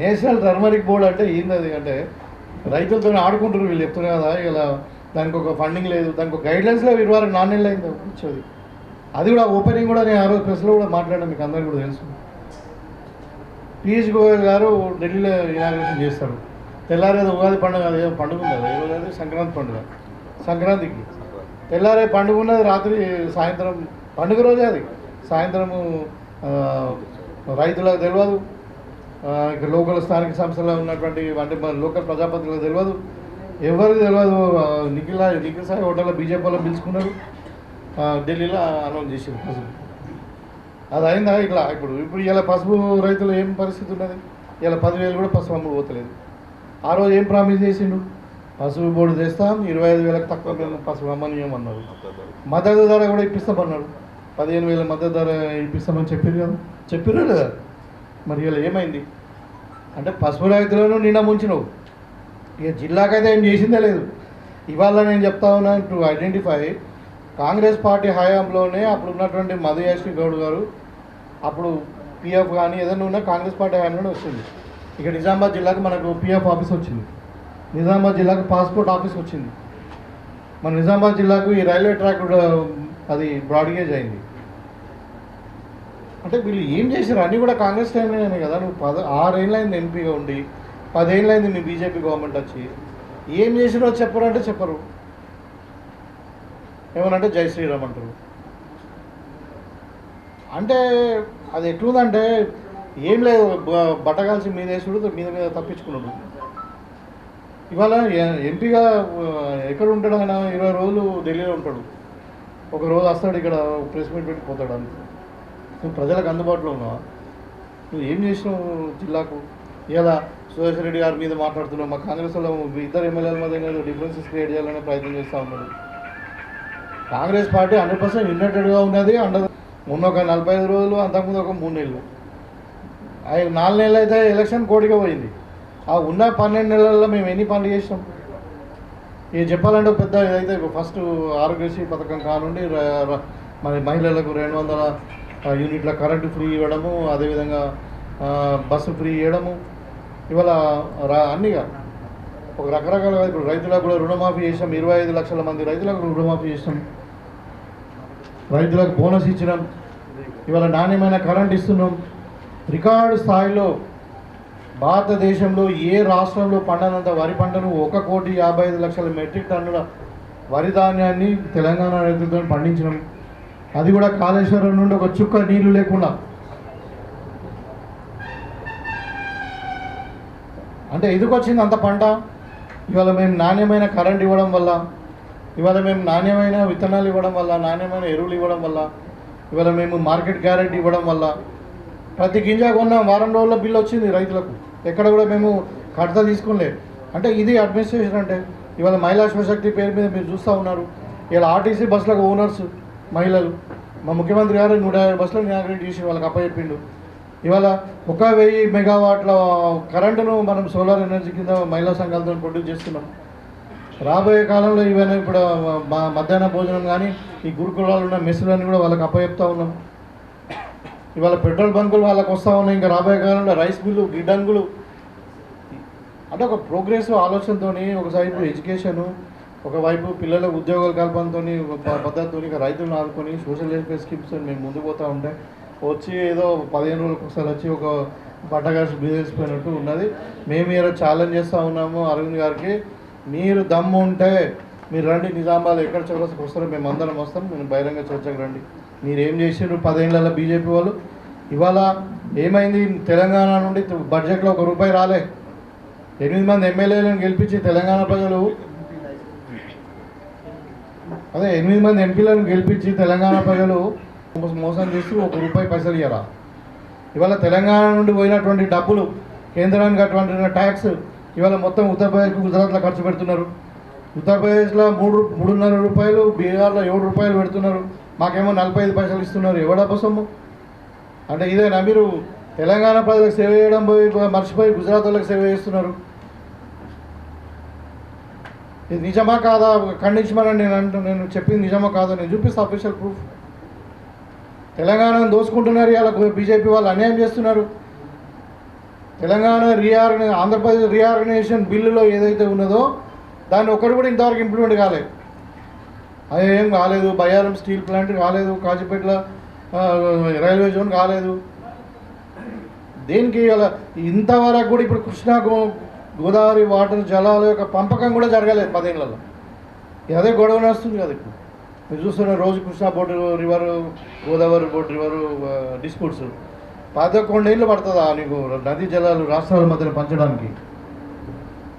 నేషనల్ టర్మరిక్ బోర్డు. అంటే ఏంది అది? అంటే రైతులతో ఆడుకుంటారు వీళ్ళు, చెప్తున్నారు కదా. ఇలా దానికి ఒక ఫండింగ్ లేదు, దానికి ఒక గైడ్లైన్స్లో 24 నెలలు అయింది వచ్చేది. అది కూడా ఓపెనింగ్ కూడా నేను ఆ రోజు ప్రెస్లో కూడా మాట్లాడాను, మీకు అందరికీ కూడా తెలుసు. పీయూష్ గోయల్ గారు ఢిల్లీలో ఇనాగ్రేషన్ చేస్తారు. తెల్లారేది ఉగాది పండుగ, అది ఏదో పండుగ ఉంది, అది ఏదో అది సంక్రాంతి పండుగ. సంక్రాంతికి తెల్లారే పండుగ ఉన్నది, రాత్రి సాయంత్రం పండుగ రోజే అది. సాయంత్రము రైతులకు తెలియదు, ఇక్కడ లోకల్ స్థానిక సంస్థలో ఉన్నటువంటి అంటే మన లోకల్ ప్రజాపతిలకు తెలియదు, ఎవరికి తెలియదు. నిఖిల్ సాయి హోటల్లో బీజేపీ వాళ్ళు పిలుచుకున్నారు, ఢిల్లీలో అనౌన్స్ చేసారు పసుపు. అది అయిందా ఇట్లా? ఇప్పుడు ఇలా పసుపు రైతులు ఏం పరిస్థితి ఉన్నది? ఇలా 10,000 కూడా పసుపు అమ్ముడు పోతలేదు. ఆ రోజు ఏం ప్రామిస్ చేసిండు? పసుపు బోర్డు తెస్తాం, 25,000కి తక్కువ మేము పసుపు అమ్మనియమన్నారు. మద్దతు ధర కూడా ఇప్పిస్తామన్నారు, 15,000 మద్దతు ధర ఇప్పిస్తామని చెప్పారు కదా, చెప్పారు లేదా? మరి ఇలా ఏమైంది అంటే పసుపు రైతులను నిన్న ముంచినవు. ఇక జిల్లాకైతే ఏం చేసిందే లేదు. ఇవాళ నేను చెప్తా ఉన్నాను, టు ఐడెంటిఫై కాంగ్రెస్ పార్టీ హయాంలోనే అప్పుడు ఉన్నటువంటి మధుయాశ్రీ గౌడ్ గారు అప్పుడు పిఎఫ్ కానీ ఏదైనా ఉన్నా కాంగ్రెస్ పార్టీ హయాంలోనే వచ్చింది. ఇక నిజామాబాద్ జిల్లాకు మనకు పిఎఫ్ ఆఫీస్ వచ్చింది, నిజామాబాద్ జిల్లాకు పాస్పోర్ట్ ఆఫీస్ వచ్చింది, మన నిజామాబాద్ జిల్లాకు ఈ రైల్వే ట్రాక్ అది బ్రాడ్గేజ్ అయింది. అంటే వీళ్ళు ఏం చేశారు? అన్నీ కూడా కాంగ్రెస్ టైంలోనే కదా. నువ్వు 6 ఏళ్ళైంది ఎంపీగా ఉండి, 10 ఏళ్ళైంది మీ బీజేపీ గవర్నమెంట్ వచ్చి, ఏం చేసినో చెప్పరు అంటే చెప్పరు. ఏమనంటే జై శ్రీరామ్ అంటారు. అంటే అది ఎట్లుందంటే ఏం లేదు, బట్టగాల్సి మీదేసుడు, మీద తప్పించుకున్నాడు. ఇవాళ ఎంపీగా ఎక్కడ ఉంటాడు ఆయన? 20 రోజులు ఢిల్లీలో ఉంటాడు, ఒక రోజు వస్తాడు ఇక్కడ ప్రెస్ మీట్ పెట్టి పోతాడు. అంతే. నువ్వు ప్రజలకు అందుబాటులో ఉన్నావా? నువ్వు ఏం చేసినావు జిల్లాకు? ఇలా సురేష్ రెడ్డి గారి మీద మాట్లాడుతున్నావు, మా కాంగ్రెస్ వాళ్ళు ఇద్దరు ఎమ్మెల్యేల మధ్య డిఫరెన్సెస్ క్రియేట్ చేయాలనే ప్రయత్నం చేస్తూ ఉన్నాడు. కాంగ్రెస్ పార్టీ 100% యునైటెడ్గా ఉన్నది. మొన్న ఒక 45 రోజులు, అంతకుముందు ఒక 3 నెలలు, 4 నెలలు అయితే ఎలక్షన్ కోడిగా పోయింది. ఆ ఉన్న 12 నెలల్లో మేము ఎన్ని పనులు చేసినాం? ఇది చెప్పాలంటే పెద్ద ఇదైతే ఫస్ట్ ఆరోగ్యశ్రీ పథకం కానుండి మరి మహిళలకు 200 యూనిట్ల కరెంటు ఫ్రీ ఇవ్వడము, అదేవిధంగా బస్సు ఫ్రీ ఇవ్వడము, ఇవాళ అన్నీగా ఒక రకరకాలుగా. ఇప్పుడు రైతులకు కూడా రుణమాఫీ చేసాం, 25 లక్షల మంది రైతులకు రుణమాఫీ చేసాం, రైతులకు బోనస్ ఇచ్చినాం, ఇవాళ నాణ్యమైన కరెంట్ ఇస్తున్నాం. రికార్డు స్థాయిలో భారతదేశంలో ఏ రాష్ట్రంలో పండనంత వరి పంటను 1,55,00,000 మెట్రిక్ టన్నుల వరి ధాన్యాన్ని తెలంగాణ రైతులతో పండించినాం. అది కూడా కాళేశ్వరం నుండి ఒక చుక్క నీళ్లు లేకుండా. అంటే ఎందుకు వచ్చింది అంత పంట? ఇవాళ మేము నాణ్యమైన కరెంట్ ఇవ్వడం వల్ల, ఇవాళ మేము నాణ్యమైన విత్తనాలు ఇవ్వడం వల్ల, నాణ్యమైన ఎరువులు ఇవ్వడం వల్ల, ఇవాళ మేము మార్కెట్ గ్యారెంటీ ఇవ్వడం వల్ల ప్రతి గింజ కొన్నాం. వారం రోజుల్లో బిల్లు వచ్చింది రైతులకు, ఎక్కడ కూడా మేము కడత తీసుకోలే. అంటే ఇది అడ్మినిస్ట్రేషన్ అంటే. ఇవాళ మహిళా శివశక్తి పేరు మీద మీరు చూస్తూ ఉన్నారు, ఇలా ఆర్టీసీ బస్సులకు ఓనర్స్ మహిళలు. మా ముఖ్యమంత్రి గారు 150 బస్సులను ఇనాగ్రేట్ చేసి వాళ్ళకి అప్పచెప్పిండు. ఇవాళ 1,000 మెగావాట్ల కరెంటును మనం సోలార్ ఎనర్జీ కింద మహిళా సంఘాలతో ప్రొడ్యూస్ చేస్తున్నాం. రాబోయే కాలంలో ఇవన్నీ ఇప్పుడు మధ్యాహ్న భోజనం కానీ ఈ గురుకులాలు ఉన్న మెస్సులన్నీ కూడా వాళ్ళకి అప్పచెప్తా ఉన్నాం. ఇవాళ పెట్రోల్ బంకులు వాళ్ళకి వస్తూ ఉన్నాయి. ఇంకా రాబోయే కాలంలో రైస్ మిల్లు, గిడ్డంగులు. అంటే ఒక ప్రోగ్రెసివ్ ఆలోచనతో ఒకవైపు ఎడ్యుకేషను, ఒకవైపు పిల్లలకు ఉద్యోగాల కల్పనతో పద్ధతితో ఇక రైతులను ఆదుకొని సోషల్ వెల్ఫేర్ స్కీమ్స్ మేము ముందుకు పోతూ ఉంటే వచ్చి ఏదో 15 రోజులకు ఒకసారి వచ్చి ఒక బట్టగాసి బిజినెస్ పోయినట్టు ఉన్నది. మేము ఈరోజు ఛాలెంజ్ చేస్తూ ఉన్నాము అరవింద్ గారికి, మీరు దమ్ము ఉంటే మీరు రండి, నిజామాబాద్ ఎక్కడ చౌరస్తకు వస్తారో మేము అందరం వస్తాం, నేను బహిరంగ చర్చకు రండి. మీరు ఏం చేసిండ్రు 10 ఏళ్ళ బీజేపీ వాళ్ళు? ఇవాళ ఏమైంది? తెలంగాణ నుండి బడ్జెట్లో ₹1 రాలే. 8 మంది ఎమ్మెల్యేలను గెలిపించి తెలంగాణ ప్రజలు, అదే 8 మంది ఎంపీలను గెలిపించి తెలంగాణ ప్రజలు మోసం చేస్తూ ₹1 పైసలు ఇవ్వరా? ఇవాళ తెలంగాణ నుండి పోయినటువంటి డబ్బులు, కేంద్రానికి అటువంటి ట్యాక్స్ ఇవాళ మొత్తం ఉత్తరప్రదేశ్కు, గుజరాత్లో ఖర్చు పెడుతున్నారు. ఉత్తరప్రదేశ్లో ₹3.5, బీహార్లో ₹7 పెడుతున్నారు, మాకేమో 45 పైసలు ఇస్తున్నారు. ఎవడబ్బ సొమ్ము? అంటే ఇదేనా మీరు తెలంగాణ ప్రజలకు సేవ చేయడం పోయి మర్చిపోయి గుజరాత్ వాళ్ళకి సేవ చేస్తున్నారు? ఇది నిజమా కాదా ఖండించమని నేను చెప్పింది నిజమా కాదా నేను చూపిస్తాను అఫీషియల్ ప్రూఫ్. తెలంగాణను దోచుకుంటున్నారు, ఇలా బీజేపీ వాళ్ళు అన్యాయం చేస్తున్నారు. తెలంగాణ ఆంధ్రప్రదేశ్ రీఆర్గనైజేషన్ బిల్లులో ఏదైతే ఉన్నదో దాన్ని ఒక్కటి కూడా ఇంతవరకు ఇంప్లిమెంట్ కాలేదు. అదేం కాలేదు. బయ్యారం స్టీల్ ప్లాంట్ కాలేదు, కాజీపేటలో రైల్వే జోన్ కాలేదు. దేనికి అలా ఇంతవరకు కూడా ఇప్పుడు కృష్ణా గోదావరి వాటర్ జలాల యొక్క పంపకం కూడా జరగలేదు 10 ఏళ్లలో. అదే గొడవ నడుస్తుంది కదా ఇప్పుడు. మీరు చూస్తున్న రోజు Krishna board river, Godavari board river disputes 11 ఏళ్ళు పడుతుందా నీకు నదీ జలాలు రాష్ట్రాల మధ్యన పంచడానికి?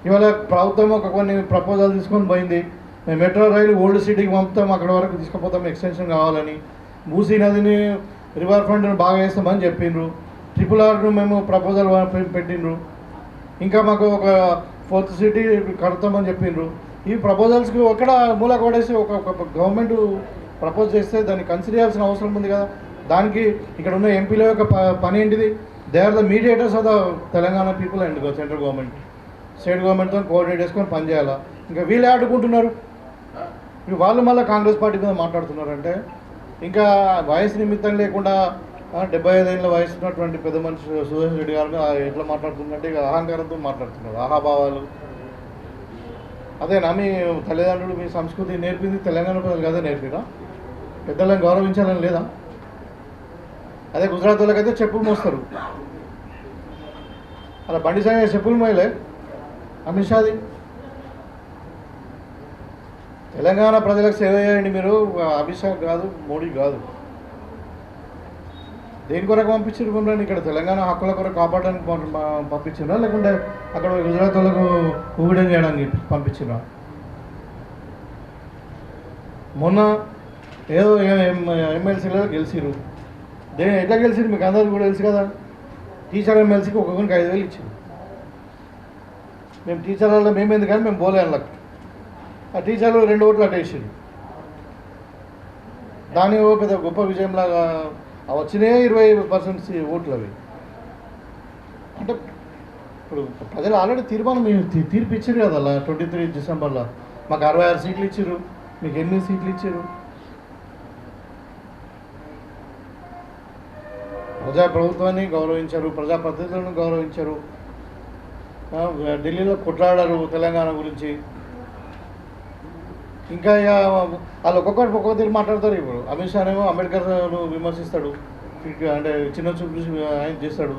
ఇవాళ ప్రభుత్వం కొన్ని ప్రపోజల్ తీసుకొని పోయింది. మేము మెట్రో రైలు ఓల్డ్ సిటీకి పంపుతాం, అక్కడ వరకు తీసుకుపోతాం, ఎక్స్టెన్షన్ కావాలని. మూసీ నదిని రివర్ ఫ్రంట్ను బాగా వేస్తామని చెప్పిండ్రు. RRRను మేము ప్రపోజల్ పెట్టిండ్రు. ఇంకా మాకు ఒక 4th సిటీ కడతామని చెప్పిండ్రు. ఈ ప్రపోజల్స్కి ఎక్కడ మూల కొడేసి ఒక గవర్నమెంట్ ప్రపోజ్ చేస్తే దాన్ని కన్సిడర్ చేయాల్సిన అవసరం ఉంది కదా. దానికి ఇక్కడ ఉన్న ఎంపీల యొక్క పని ఏంటిది? They are the mediators of the Telangana people and central government, state గవర్నమెంట్తో కోఆర్డినేట్ చేసుకొని పనిచేయాలా. ఇంకా వీళ్ళే ఆడుకుంటున్నారు. వాళ్ళు మళ్ళీ కాంగ్రెస్ పార్టీ మీద మాట్లాడుతున్నారంటే ఇంకా వయసు నిమిత్తం లేకుండా 75 ఏళ్ళ వయసు ఉన్నటువంటి పెద్ద మనిషి సురేష్ రెడ్డి గారు ఎట్లా మాట్లాడుతుందంటే ఇక అహంకారంతో మాట్లాడుతున్నారు, ఆహాభావాలు. అదేనా మీ తల్లిదండ్రులు మీ సంస్కృతి నేర్పింది? తెలంగాణ ప్రజలకు అదే నేర్పిరా? పెద్దలను గౌరవించాలని లేదా? అదే గుజరాత్ వాళ్ళకైతే చెప్పులు మోస్తారు. అలా బండి సంజయ్ చెప్పులు మోయలే అమిత్ షాది. తెలంగాణ ప్రజలకు సేవ చేయండి మీరు, అమిత్ షా కాదు, మోడీ కాదు. దేని కొరకు పంపించారు కొండని? ఇక్కడ తెలంగాణ హక్కుల కొరకు కాపాడడానికి పంపించినా, లేకుంటే అక్కడ గుజరాత్ వాళ్ళకు ఊవిడం చేయడానికి పంపించినా? మొన్న ఏదో ఎమ్మెల్సీలో గెలిచిరు. ఎట్లా గెలిచిరు మీకు అందరికీ కూడా తెలుసు కదా. టీచర్ ఎమ్మెల్సీకి ఒక్కొక్కరికి 5,000 ఇచ్చారు. మేము టీచర్లలో మేము ఎందుకని మేము పోలే అన్నట్టు ఆ టీచర్లు 2 ఓట్లు అట్టేసారు. దాని పెద్ద గొప్ప విజయంలాగా వచ్చినాయి 20% ఓట్లు అవి. అంటే ఇప్పుడు ప్రజలు ఆల్రెడీ తీర్మానం తీర్పు ఇచ్చారు కదా అలా 23 డిసెంబర్లో. మాకు 66 సీట్లు ఇచ్చారు, మీకు 8 సీట్లు ఇచ్చారు. ప్రజాప్రభుత్వాన్ని గౌరవించారు, ప్రజాప్రతినిధులను గౌరవించారు. ఢిల్లీలో కొట్లాడారు తెలంగాణ గురించి. ఇంకా వాళ్ళు ఒక్కొక్కరు తీరు మాట్లాడతారు. ఇప్పుడు అమిత్ షా ఏమో అంబేద్కర్ను విమర్శిస్తాడు, అంటే చిన్న చూపు ఆయన చేస్తాడు.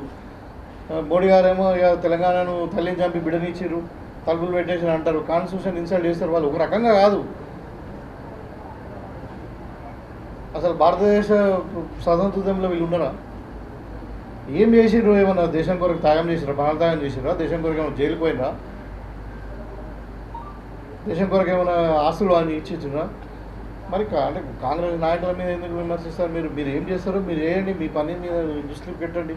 మోడీ గారేమో ఇక తెలంగాణను తల్లిని చంపి బిడ్డనిచ్చారు, తలుపులు పెట్టేసి అంటారు, కాన్స్టిట్యూషన్ ఇన్సల్ట్ చేస్తారు. వాళ్ళు ఒక రకంగా కాదు. అసలు భారతదేశ స్వతంత్రోద్యమంలో వీళ్ళు ఉన్నారా? ఏం చేసిర్రు? ఏమన్నా దేశం కొరకు త్యాగం చేసిరా? ప్రాణత్యాగం చేసిరా? దేశం కొరకు ఏమైనా జైలుకు పోయినరా? దేశం కొరకు ఏమైనా ఆస్తులు అని ఇచ్చిరా? మరి అంటే కాంగ్రెస్ నాయకుల మీద ఎందుకు విమర్శిస్తారు? మీరు ఏం చేస్తారో మీరు వేయండి, మీ పని మీద దృష్టిలో పెట్టండి.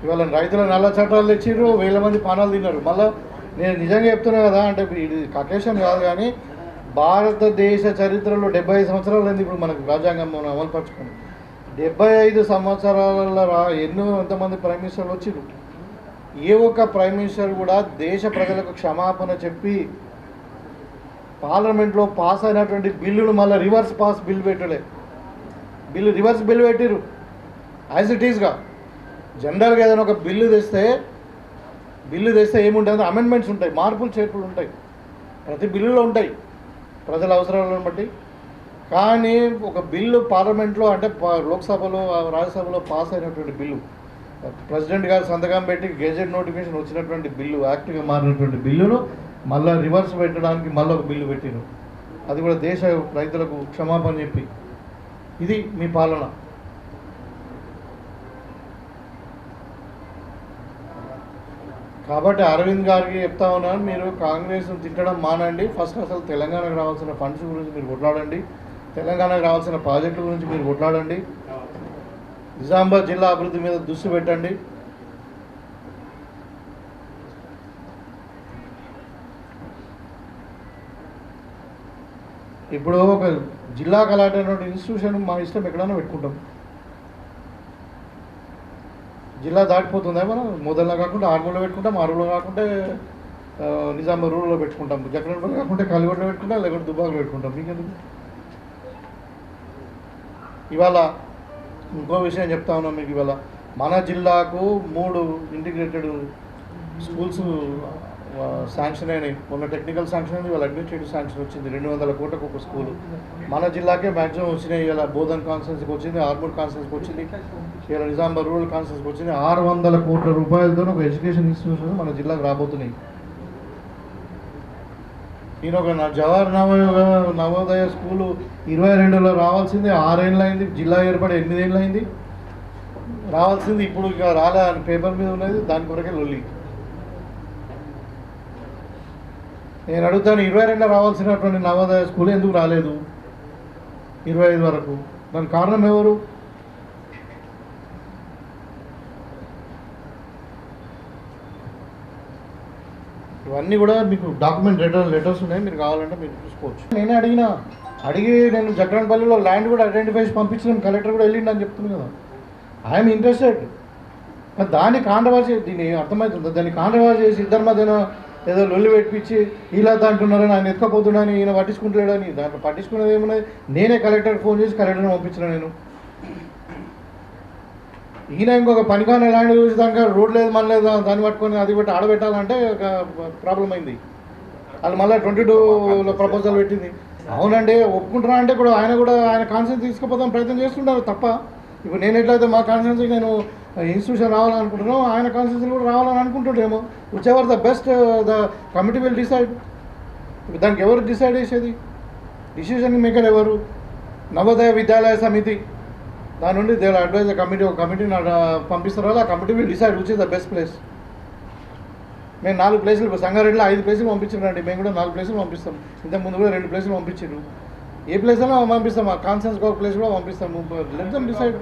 ఇవాళ రైతుల నల్ల చట్టాలు తెచ్చిర్రు, 1000 మంది పానాలు తిన్నారు. మళ్ళీ నేను నిజంగా చెప్తున్నా కదా, అంటే ఇది కకేషన్ కాదు కానీ భారతదేశ చరిత్రలో 75 సంవత్సరాలు అయింది ఇప్పుడు మనకు రాజ్యాంగం మనం అమలుపరచుకుని. 75 సంవత్సరాల ఎంతమంది ప్రైమ్ మినిస్టర్లు వచ్చిర్రు. ఏ ఒక్క ప్రైమ్ మినిస్టర్ కూడా దేశ ప్రజలకు క్షమాపణ చెప్పి పార్లమెంట్లో పాస్ అయినటువంటి బిల్లును మళ్ళీ రివర్స్ బిల్లు పెట్టలే. రివర్స్ బిల్లు పెట్టిరు యాజ్ ఇట్ ఈస్గా. జనరల్గా ఏదైనా ఒక బిల్లు తెస్తే ఏముంటుంది? అమెండ్మెంట్స్ ఉంటాయి, మార్పులు చేర్పులు ఉంటాయి, ప్రతి బిల్లులో ఉంటాయి ప్రజల అవసరాలను బట్టి. కానీ ఒక బిల్లు పార్లమెంట్లో అంటే లోక్సభలో రాజ్యసభలో పాస్ అయినటువంటి బిల్లు, ప్రెసిడెంట్ గారు సంతకం పెట్టి గెజెట్ నోటిఫికేషన్ వచ్చినటువంటి బిల్లు, యాక్ట్గా మారినటువంటి బిల్లును మళ్ళీ రివర్స్ పెట్టడానికి మళ్ళీ ఒక బిల్లు పెట్టిరు. అది కూడా దేశ రైతులకు క్షమాపణ చెప్పి. ఇది మీ పాలన. కాబట్టి అరవింద్ గారికి చెప్తా ఉన్నాను, మీరు కాంగ్రెస్ను తిట్టడం మానండి. ఫస్ట్ అసలు తెలంగాణకు రావాల్సిన ఫండ్స్ గురించి మీరు కొట్లాడండి, తెలంగాణకు రావాల్సిన ప్రాజెక్టుల గురించి మీరు కొట్లాడండి, నిజామాబాద్ జిల్లా అభివృద్ధి మీద దృష్టి పెట్టండి. ఇప్పుడు ఒక జిల్లా కలెక్టర్ అనే ఇన్స్టిట్యూషన్ మా ఇష్టం ఎక్కడైనా పెట్టుకుంటాం. జిల్లా దాటిపోతుందా? మనం మొదల్లో కాకుండా ఆర్మూర్లో పెట్టుకుంటాం, ఆర్మూర్లో కాకుంటే నిజామాబాద్ రూరల్లో పెట్టుకుంటాం, జక్రన్పల్లి కాకుంటే కాలిగొడ్డలో పెట్టుకుంటాం, లేకుంటే దుబ్బాకలో పెట్టుకుంటాం. మీకెందుకు? ఇవాళ ఇంకో విషయం చెప్తా ఉన్నాం మీకు. ఇవాళ మన జిల్లాకు 3 ఇంటిగ్రేటెడ్ స్కూల్స్ శాంక్షన్ అయినాయి. మొన్న టెక్నికల్ శాంక్షన్ అయింది, ఇవాళ అడ్మినిస్ట్రేటివ్ శాంక్షన్ వచ్చింది. 200 కోట్లకు ఒక స్కూలు మన జిల్లాకే మ్యాక్సిమం వచ్చినాయి. ఇలా బోధన్ కాన్స్టిట్యున్సీకి వచ్చింది, ఆర్మూర్ కాన్స్టిట్యున్సీకి వచ్చింది. ఇలా నిజామాబాద్ రూరల్ కాన్స్టిట్యూన్సీకి వచ్చింది 600 కోట్ల రూపాయలతో ఒక ఎడ్యుకేషన్ ఇన్స్టిట్యూషన్ మన జిల్లాకు రాబోతున్నాయి. ఈయన ఒక జవహర్ నవోదయ స్కూలు 22లో రావాల్సింది 6 ఏళ్ళు అయింది, జిల్లా ఏర్పడి 8 ఏళ్ళు అయింది. రావాల్సింది ఇప్పుడు ఇక రాలే అని పేపర్ మీద ఉన్నది, దాని కొరకే లొల్లి. నేను అడుగుతాను, 22లో రావాల్సినటువంటి నవోదయ స్కూల్ ఎందుకు రాలేదు 25 వరకు? దానికి కారణం ఎవరు? ఇవన్నీ కూడా మీకు డాక్యుమెంట్ లెటర్స్ ఉన్నాయి, మీరు కావాలంటే మీరు చూసుకోవచ్చు. నేనే అడిగి నేను జగన్పల్లిలో ల్యాండ్ కూడా ఐడెంటిఫై చేసి పంపించిన, కలెక్టర్ కూడా వెళ్ళిండి అని చెప్తున్నాను కదా. I'm interested. దాన్ని కాంట్రవర్సీ, దీన్ని అర్థమవుతుందా? దాన్ని కాంట్రవర్సీ చేసి ఇద్దరి మధ్యన ఏదో లొల్లి పెట్టించి ఇలా అంటున్నారని, ఆయన ఎత్తుకపోతున్నాడని, ఈయన పట్టించుకుంటలేడని. దాంట్లో పట్టించుకునేది ఏమున్నది? నేనే కలెక్టర్కి ఫోన్ చేసి కలెక్టర్ని పంపించిన. నేను ఈయన ఇంకొక పనికాని ల్యాండ్ చూసి దాకా రోడ్ లేదు మన లేదు దాన్ని పట్టుకొని అది పెట్టి ఆడబెట్టాలంటే ఒక ప్రాబ్లం అయింది. వాళ్ళు మళ్ళీ 22లో ప్రపోజల్ పెట్టింది. అవునండి ఒప్పుకుంటున్నా అంటే కూడా ఆయన కాన్సెన్స్ తీసుకుపోతాం ప్రయత్నం చేస్తుంటారు తప్ప. ఇప్పుడు నేను ఎట్లయితే మా కాన్సెన్స్కి నేను ఇన్స్టిట్యూషన్ రావాలనుకుంటున్నాను, ఆయన కాన్సెన్స్ కూడా రావాలని అనుకుంటుంటేమో. Whichever the best the committee will decide. దానికి ఎవరు డిసైడ్ చేసేది? డిసిషన్ మేకర్ ఎవరు? నవోదయ విద్యాలయ సమితి. దాని నుండి దే అడ్వైజ్ కమిటీ, ఒక కమిటీని పంపిస్తారు. ఆ committee will decide which is the best place. మేము 4 ప్లేసులు, సంగారెడ్డిలో 5 ప్లేసులు పంపించారండి. మేము కూడా 4 ప్లేసులు పంపిస్తాం. ఇంతకుముందు కూడా 2 ప్లేసులు పంపించారు. ఏ ప్లేస్ అయినా పంపిస్తాం. ఆ కాన్సెన్స్ ఒక ప్లేస్ కూడా పంపిస్తాము. Let them decide.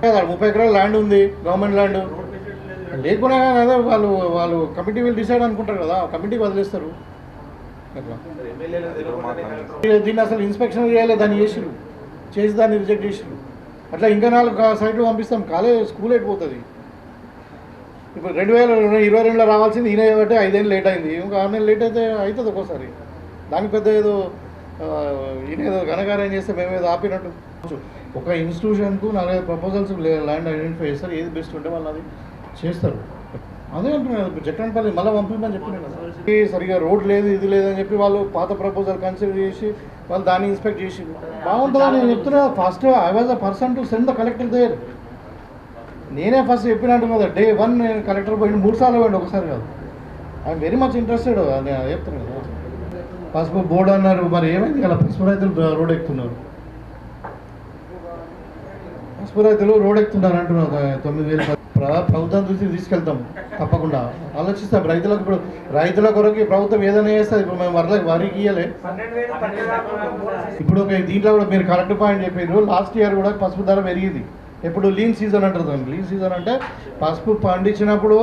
30 ఎకరాల ల్యాండ్ ఉంది, గవర్నమెంట్ ల్యాండ్. లేకుండా అదే వాళ్ళు కమిటీ విల్ డిసైడ్ అనుకుంటారు కదా, కమిటీకి వదిలేస్తారు. అట్లా దీన్ని అసలు ఇన్స్పెక్షన్ చేయాలి, దాన్ని చేసి దాన్ని రిజెక్ట్ చేసిరు. అట్లా ఇంకా 4 సైట్లు పంపిస్తాం. స్కూల్ అయిపోతుంది. ఇప్పుడు 2022లో రావాల్సింది ఈయన కాబట్టి 5 ఏళ్ళు లేట్ అయింది. ఇంకా 6 నెలలు లేట్ అయితే అవుతుంది ఒక్కోసారి. దానికి పెద్ద ఏదో ఈయన ఏదో ఘనకార్యం చేస్తే మేమేదో ఆపినట్టు. ఒక ఇన్స్టిట్యూషన్కు 4 ప్రపోజల్స్ ల్యాండ్ ఐడెంటిఫై చేస్తారు, ఏది బెస్ట్ ఉంటే వాళ్ళు అది చేస్తారు. అదే అంటున్నాను, జగన్పల్లి మళ్ళీ పంపిందని చెప్పినాను. సరిగా రోడ్ లేదు, ఇది లేదని చెప్పి వాళ్ళు పాత ప్రపోజల్ కన్సిడర్ చేసి వాళ్ళు దాన్ని ఇన్స్పెక్ట్ చేసి బాగుంటుందని నేను చెప్తున్నా. First I was a person to send the collector there. నేనే ఫస్ట్ చెప్పినట్టు కదా, డే 1 నేను కలెక్టర్ పోయింది, 3 సార్లు పోయింది, ఒకసారి కాదు. I'm very much interested. నేను చెప్తున్నాను కదా. పసుపు బోర్డు అన్నారు, మరి ఏమైంది కదా? పసుపు రైతులు రోడ్ ఎక్కుతున్నారు, అంటున్నారు. 9,000 ప్రభుత్వం చూసి తీసుకెళ్తాం తప్పకుండా. ఆలోచిస్తాం రైతులకు. ఇప్పుడు రైతుల కొరకు ప్రభుత్వం ఏదైనా చేస్తుంది. ఇప్పుడు మేము వరికి ఇయ్యలే. ఇప్పుడు దీంట్లో కూడా మీరు కరెక్ట్ పాయింట్ చెప్పారు. లాస్ట్ ఇయర్ కూడా పసుపు ధర పెరిగింది. ఎప్పుడు లీన్ సీజన్ అంటారు దాన్ని. లీన్ సీజన్ అంటే పసుపు పండించినప్పుడు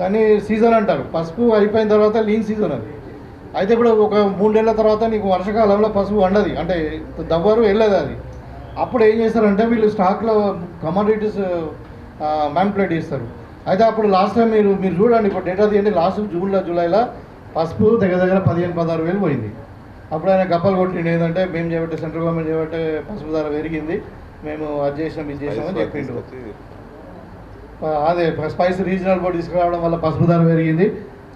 దాన్ని సీజన్ అంటారు, పసుపు అయిపోయిన తర్వాత లీన్ సీజన్ అది. అయితే ఇప్పుడు ఒక 3 నెలల తర్వాత నీకు వర్షాకాలంలో పసుపు వండది, అంటే దవ్వరు వెళ్ళదు అది. అప్పుడు ఏం చేస్తారంటే వీళ్ళు స్టాక్లో కమోడిటీస్ మ్యానిపులేట్ చేస్తారు. అయితే అప్పుడు లాస్ట్ టైం మీరు చూడండి, ఇప్పుడు డేటా తీయండి. లాస్ట్ జూలైలో పసుపు దగ్గర 15-16 వేలు పోయింది. అప్పుడు ఆయన గప్పలు కొట్టిండు, ఏంటంటే మేము చేయబట్టే, సెంట్రల్ గవర్నమెంట్ చేయబట్టే పసుపు ధర పెరిగింది, మేము అది చేసినాం ఇది చేసినామని చెప్పిండు. అదే స్పైస్ రీజనల్ బోర్డు తీసుకురావడం వల్ల పసుపు ధర పెరిగింది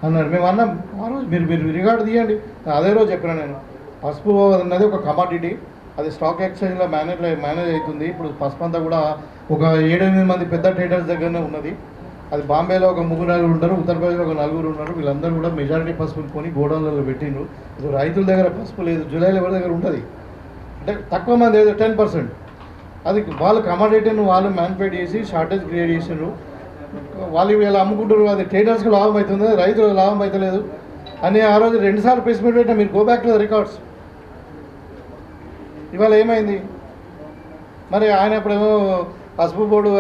అన్నారు. మేము అన్నాం ఆ రోజు మీరు రికార్డు తీయండి. అదే రోజు చెప్పినా నేను, పసుపు అన్నది ఒక కమాడిటీ, అది స్టాక్ ఎక్స్చేంజ్లో మేనేజ్ అవుతుంది. ఇప్పుడు పసుపు అంతా కూడా ఒక 7-8 మంది పెద్ద ట్రేడర్స్ దగ్గరనే ఉన్నది. అది బాంబేలో ఒక 3-4 ఉంటారు, ఉత్తరప్రదేశ్లో ఒక 4 ఉన్నారు. వీళ్ళందరూ కూడా మెజారిటీ పసుపుని కొని గోడౌన్లలో పెట్టిండ్రు. ఇప్పుడు రైతుల దగ్గర పసుపు లేదు. జూలైలో ఎవరి దగ్గర ఉంటుంది అంటే తక్కువ మంది, ఏదో 10%. అది వాళ్ళు కమాడిటీని వాళ్ళు మ్యానిపులేట్ చేసి షార్టేజ్ క్రియేట్ చేసిండ్రు. వాళ్ళు వీళ్ళు అమ్ముకుంటారు. అది ట్రేడర్స్కి లాభం అవుతుంది, రైతులకు లాభం అవుతలేదు అని ఆ రోజు 2 సార్లు ప్రెస్ మీట్ పెట్టినా. మీరు go back to the records. ఇవాళ ఏమైంది మరి? ఆయన ఇప్పుడేమో పసుపు బోర్డు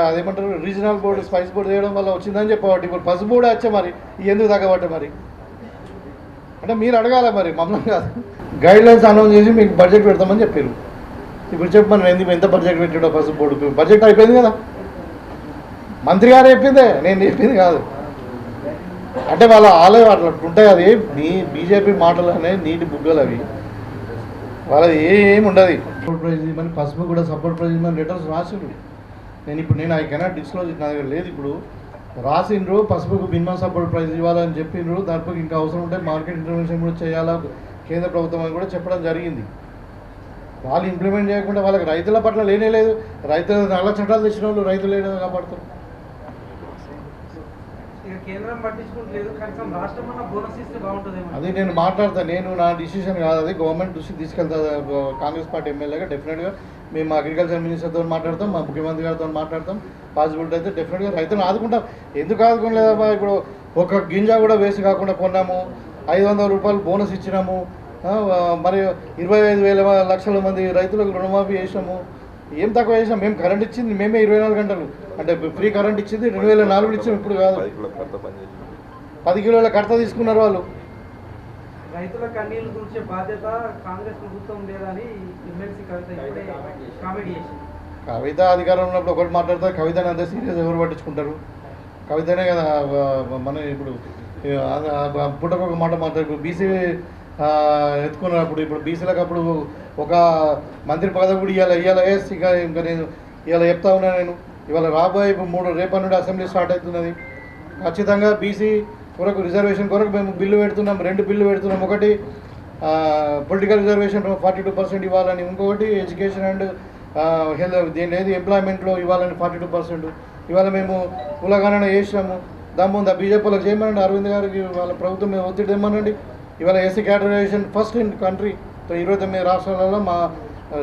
అదేమంటారు రీజనల్ బోర్డు, స్పైస్ బోర్డు చేయడం వల్ల వచ్చిందని చెప్పబట్టి ఇప్పుడు పసుపు బోర్డు వచ్చే మరి ఎందుకు తగ్గబట్టే మరి అంటే మీరు అడగాల మరి, మమ్మల్ని కాదు. గైడ్లైన్స్ అనౌన్స్ చేసి మీకు బడ్జెట్ పెడతామని చెప్పారు. ఇప్పుడు చెప్పమని ఎందుకు ఎంత బడ్జెట్ పెట్టాడో పసుపు బోర్డుకు? బడ్జెట్ అయిపోయింది కదా, మంత్రి గారు చెప్పిందే, నేను చెప్పింది కాదు. అంటే వాళ్ళ అట్లా ఉంటాయి. అది బీజేపీ మాటలు అనే నీటి బుగ్గలు అవి. వాళ్ళది ఏమి ఉండదు. సపోర్ట్ ప్రైజ్ ఇవ్వమని పసుపు కూడా సపోర్ట్ ప్రైజ్ ఇవ్వమని లెటర్స్ రాసిండ్రు. నేను ఐ కెనాట్ డిస్క్లోజ్, నా దగ్గర లేదు. ఇప్పుడు రాసిండ్రు పసుపుకు మినిమం సపోర్ట్ ప్రైజ్ ఇవ్వాలని చెప్పిండ్రు. దానిపై ఇంకా అవసరం ఉంటే మార్కెట్ ఇంటర్వెన్షన్ కూడా చేయాలా కేంద్ర ప్రభుత్వం అని కూడా చెప్పడం జరిగింది. వాళ్ళు ఇంప్లిమెంట్ చేయకుండా వాళ్ళకి రైతుల పట్ల లేనే లేదు. రైతులు నల్ల చట్టాలు తెచ్చిన వాళ్ళు రైతులు లేని కాపాడుతారు. ఇక కేంద్రం పట్టించుకుంటలేదు, కనీసం రాష్ట్రం అన్న బోనస్ ఇస్తే బాగుంటుందేమో. అది నేను మాట్లాడతాను, నేను నా డిసిషన్ కాదు, అది గవర్నమెంట్ దృష్టికి తీసుకెళ్తా. కాంగ్రెస్ పార్టీ ఎమ్మెల్యేగా డెఫినెట్గా మేము అగ్రికల్చర్ మినిస్టర్తో మాట్లాడతాం, మా ముఖ్యమంత్రి గారితో మాట్లాడతాం. పాసిబిలిటీ అయితే డెఫినెట్గా రైతులను ఆదుకుంటాం. ఎందుకు ఆదుకోలేదమ్మా? ఇప్పుడు ఒక గింజ కూడా వేస్ట్ కాకుండా కొన్నాము, 500 రూపాయలు బోనస్ ఇచ్చినాము, మరి 25,000 లక్షల మంది రైతులకు రుణమాఫీ చేసినాము. ఏం తక్కువ చేసినాం? మేము కరెంట్ ఇచ్చింది మేమే 24 గంటలు, అంటే ఫ్రీ కరెంట్ ఇచ్చింది 2004 ఇచ్చాం, ఇప్పుడు కాదు. 10 కిలోల కడత తీసుకున్నారు వాళ్ళు. రైతుల కన్నీళ్లు తుడిచే బాధ్యత కాంగ్రెస్ ప్రభుత్వం లేదని ఎమ్మెల్సీ కవిత ఇప్పుడే కామెంట్ చేసింది. కవిత అధికారం ఉన్నప్పుడు ఒకటి మాట్లాడతారు, కవితని అంత సీరియస్ ఎవరు పట్టించుకుంటారు? కవితనే కదా మన ఇప్పుడు పుట్టకొక మాట మాట్లాడు. బీసీ ఎత్తుకున్నప్పుడు ఇప్పుడు బీసీలకు అప్పుడు ఒక మంత్రి పదవి కూడా ఇవాళ ఇంకా నేను ఇవాళ చెప్తా ఉన్నా. నేను ఇవాళ రాబోయే రేపటి నుండి అసెంబ్లీ స్టార్ట్ అవుతున్నది. ఖచ్చితంగా బీసీ కొరకు రిజర్వేషన్ కొరకు మేము బిల్లు పెడుతున్నాం, 2 బిల్లు పెడుతున్నాం. ఒకటి పొలిటికల్ రిజర్వేషన్ 42% ఇవ్వాలని, ఇంకొకటి ఎడ్యుకేషన్ అండ్ హెల్త్ దీని ఏది ఎంప్లాయ్మెంట్లో ఇవ్వాలని 42%. ఇవాళ మేము కులగణన చేసినాము. దాని బీజేపీలకు చేయమనండి, అరవింద్ గారికి వాళ్ళ ప్రభుత్వం మీద ఒత్తిడి తెమ్మనండి. ఇవాళ SC categorisation first in country. 29 రాష్ట్రాలలో మా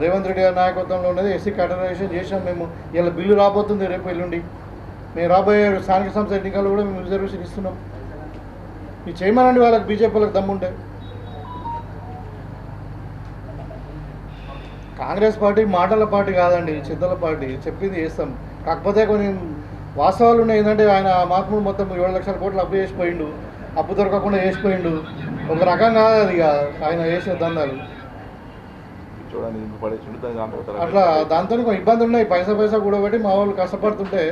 రేవంత్ రెడ్డి గారి నాయకత్వంలో ఉన్నది ఎస్సీ కేటగరైజేషన్ చేసాం మేము. ఇలా బిల్లు రాబోతుంది రేపు ఎల్లుండి. మేము రాబోయే స్థానిక సంస్థ ఎన్నికల్లో కూడా మేము రిజర్వేషన్ ఇస్తున్నాం. మీరు చేయమనండి వాళ్ళకి, బీజేపీలకు దమ్ముంటే. కాంగ్రెస్ పార్టీ మాటల పార్టీ కాదండి, చిత్తల పార్టీ. చెప్పింది చేస్తాం. కాకపోతే కొన్ని వాస్తవాలు ఉన్నాయి. ఏంటంటే ఆయన మహాత్ముడు మొత్తం 7 లక్షల కోట్లు అప్పు చేసిపోయిండు, అప్పు దొరకకుండా చేసిపోయిండు. ఒక రకం కాదు అది, ఆయన చేసే దందాలు అట్లా. దాంతో ఇబ్బందులు ఉన్నాయి. పైసా కూడా పెట్టి మా వాళ్ళు కష్టపడుతుంటే